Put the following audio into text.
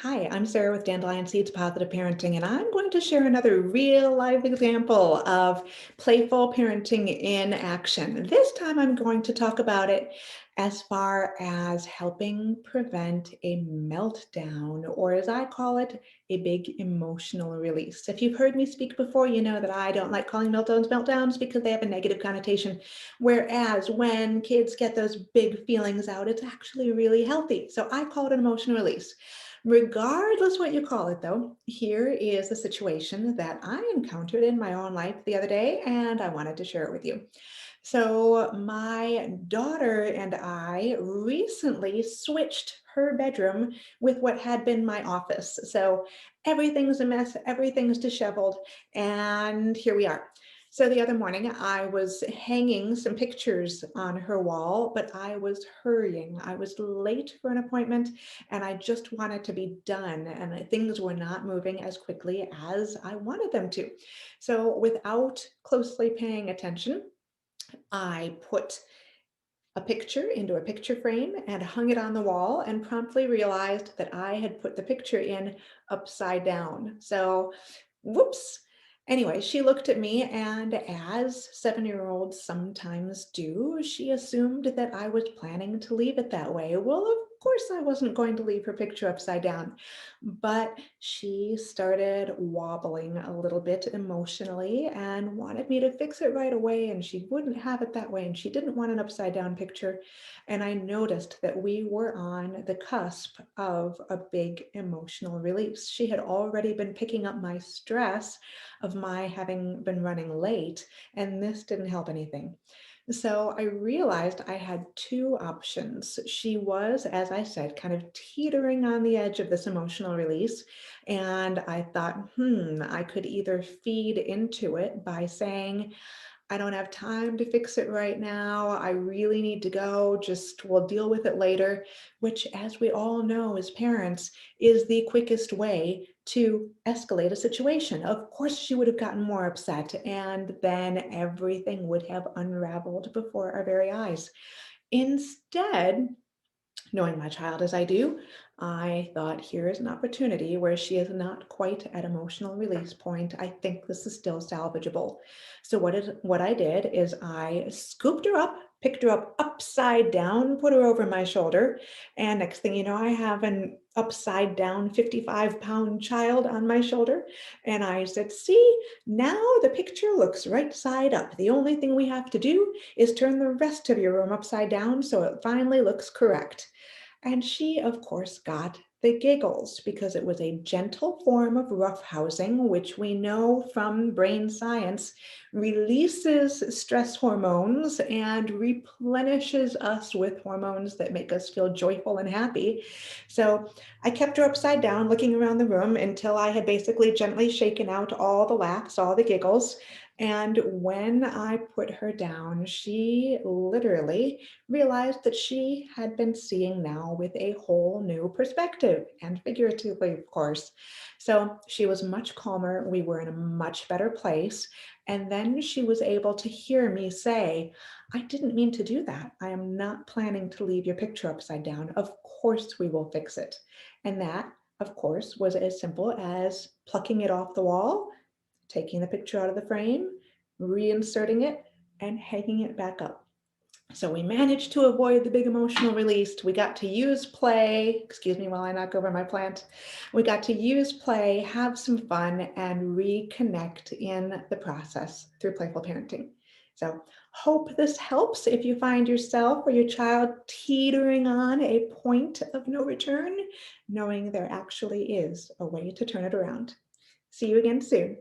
Hi, I'm Sarah with Dandelion Seeds Positive Parenting, and I'm going to share another real life example of playful parenting in action. This time I'm going to talk about it as far as helping prevent a meltdown, or as I call it, a big emotional release. If you've heard me speak before, you know that I don't like calling meltdowns because they have a negative connotation. Whereas when kids get those big feelings out, it's actually really healthy. So I call it an emotional release. Regardless what you call it, though, here is a situation that I encountered in my own life the other day, and I wanted to share it with you. So, my daughter and I recently switched her bedroom with what had been my office. So, everything's a mess, everything's disheveled, and here we are. So, the other morning, I was hanging some pictures on her wall, but I was hurrying. I was late for an appointment, and I just wanted to be done, and things were not moving as quickly as I wanted them to. So, without closely paying attention, I put a picture into a picture frame and hung it on the wall and promptly realized that I had put the picture in upside down. So, whoops. Anyway, she looked at me, and as 7-year-olds sometimes do, she assumed that I was planning to leave it that way. Well, of course, I wasn't going to leave her picture upside down, but she started wobbling a little bit emotionally and wanted me to fix it right away. And she wouldn't have it that way. And she didn't want an upside down picture. And I noticed that we were on the cusp of a big emotional release. She had already been picking up my stress of my having been running late, and this didn't help anything. So I realized I had two options. She was, as I said, kind of teetering on the edge of this emotional release. And I thought, I could either feed into it by saying, I don't have time to fix it right now. I really need to go. Just we'll deal with it later, which, as we all know as parents, is the quickest way to escalate a situation. Of course, she would have gotten more upset, and then everything would have unraveled before our very eyes. Instead, knowing my child as I do, I thought here is an opportunity where she is not quite at emotional release point. I think this is still salvageable. So what I did is I scooped her up, picked her up upside down, put her over my shoulder, and next thing you know, I have an upside down 55-pound child on my shoulder. And I said, see, now the picture looks right side up. The only thing we have to do is turn the rest of your room upside down so it finally looks correct. And she, of course, got the giggles because it was a gentle form of roughhousing, which we know from brain science releases stress hormones and replenishes us with hormones that make us feel joyful and happy. So I kept her upside down, looking around the room until I had basically gently shaken out all the laughs, all the giggles. And when I put her down, she literally realized that she had been seeing now with a whole new perspective, and figuratively, of course. So she was much calmer. We were in a much better place. And then she was able to hear me say, I didn't mean to do that. I am not planning to leave your picture upside down. Of course, we will fix it. And that, of course, was as simple as plucking it off the wall, taking the picture out of the frame, reinserting it, and hanging it back up. So we managed to avoid the big emotional release. We got to use play, excuse me while I knock over my plant. We got to use play, have some fun, and reconnect in the process through playful parenting. So hope this helps if you find yourself or your child teetering on a point of no return, knowing there actually is a way to turn it around. See you again soon.